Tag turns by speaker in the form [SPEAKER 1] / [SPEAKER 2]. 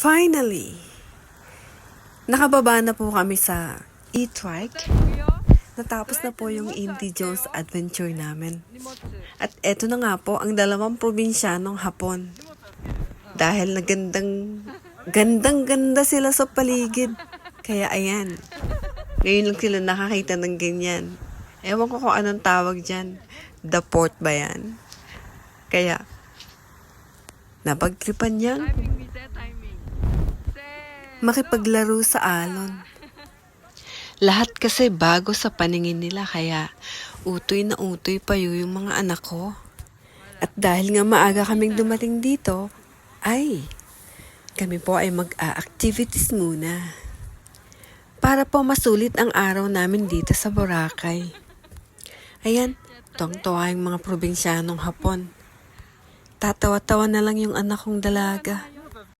[SPEAKER 1] Finally, nakababa na po kami sa e-trike. Natapos na po yung Indy Jones adventure namin. At eto na nga po ang dalawang probinsyanong Hapon. Dahil na gandang-ganda sila sa paligid. Kaya ayan, ngayon lang sila nakakita ng ganyan. Ewan ko kung anong tawag dyan. The port ba yan? Kaya, napagtripan niyang makipaglaro sa alon. Lahat kasi bago sa paningin nila kaya utoy na utoy pa yung mga anak ko. At dahil nga maaga kaming dumating dito, kami po ay mag-a-activities muna. Para po masulit ang araw namin dito sa Boracay. Ayan, tuwang-tuwa yung mga probinsyanong Hapon. Tatawa-tawa na lang yung anak kong dalaga.